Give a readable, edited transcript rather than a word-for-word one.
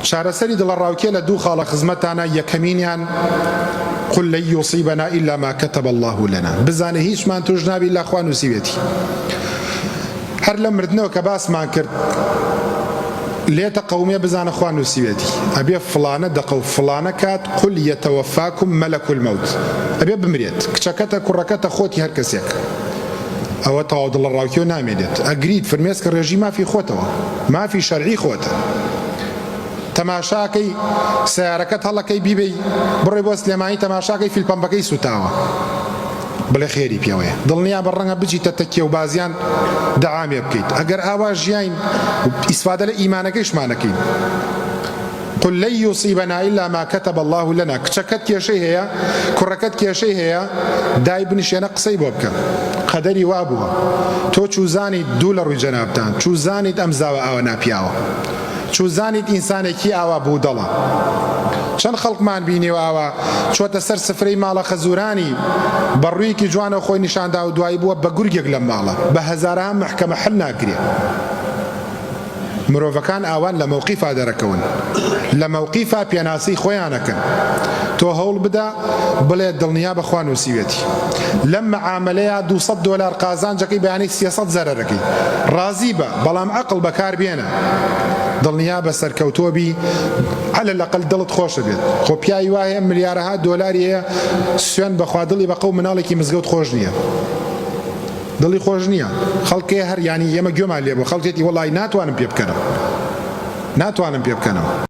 چارەسەری دڵڕاوکێ لە دوو خاڵە خزمەتانە. یەکەمینیان قل لن يصيبنا إلا ما كتب الله لنا، بزانە هیچمان توش نابی لا خوا نووسیوێتی. هەر لە مردنەوە کە باسمان کرد لێتە قەومیە بزانە خوا نووسیوێتی، ئەبێ فڵانە دەقە و فڵانە کات قل يتوفاكم ملك الموت، ئەبێ بمرێت کچەکەتە کوڕەکەتە خۆتی هەر کەسێک. ئەوە تەواو دڵڕاوکێ نامێنێت، ئەگریت فرمێسکە ڕێژی مافی خۆتەوە، مافی شەرعی خۆتە. تەماشاکەی سیارەکەت هەڵەکەی بیبەی بڕێ بۆ سلێمانی تەماشاکەی فیلپەمپەکەی سوتاوە، بڵێ خێری پێوەیە، دڵنیا بە ڕەنگە بچیتە تەکیە و بازیان دەعامێ بکەیت. ئەگەر ئاوا ژیاین ئیسفادە لە ئیمانەکەیشمانەکەین. قل لن يصيبنا إلا ما كتب الله لنا، کچەکەت کێشەی هەیە کوڕەکەت کێشەی هەیە دای بنیشێنە قسەی بۆ بکە، قەدەری وا بووە، تۆ چوزانیت دوو لە ڕووی جەنابتان، چوزانیت ئەم زاوە ئاوە ناپیاوە، چوزانیت ئینسانێکی ئاوا بوو دەڵە. چەند خەڵکمان بینیوە ئاوا چۆتە سەر سفرەی ماڵە خەزورانی بەڕوویەکی جوانە خۆی نیشاندا و دوایی بووە بە گورگێک لەم ماڵە، بە هەزاران محکەمە حل ناکرێ. مرۆڤەکان ئاوان لە مەوقیفا دەرەکەون، لە مەوقیفا پێناسی خۆیانەکەن. تۆ هەوڵ بدە بڵێ دڵنیا بەخوا نووسیوێتی، لەم مەعاملەیە $200 قازانجەکەی بەیانی 300 زەرەرەکەی ڕازی بە، بەڵام عەقڵ بەکار بێنە، دڵنیا بە سەرکەوتۆبی، عەلە لەقەل دڵت خۆشە بێت. خۆ پیاوی وایە ملیارەها دۆلاری هەیە، سوێن بەخوا دڵی بە قەو مناڵێکی مزگەوت خۆش نییە، دڵی خۆش نییە. خەڵکێ هەر ینی ئێمە گوێمان لێ بۆ خەڵکێتی وەڵی ناتوانم پێ بکەنم، ناتوانم پێ بکەنەوە.